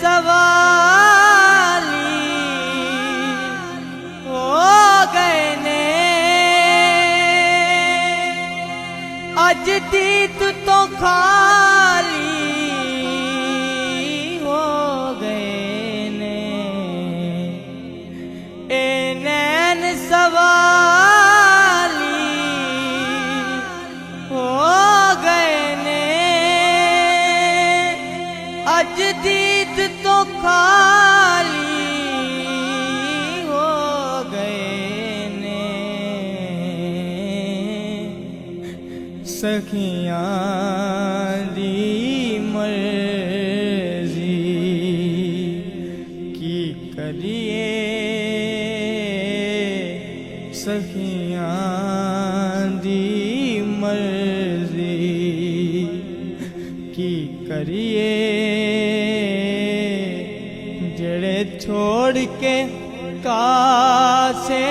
सवाली हो गए ने। अज दीत तो खाली हो गए ने। ए नैन सवाली हो गए ने। अज दीत तो खाली हो गए ने। सखियां दी मर्जी की करिए। सखियां दी मर्जी की करिए। जड़े छोड़ के कासे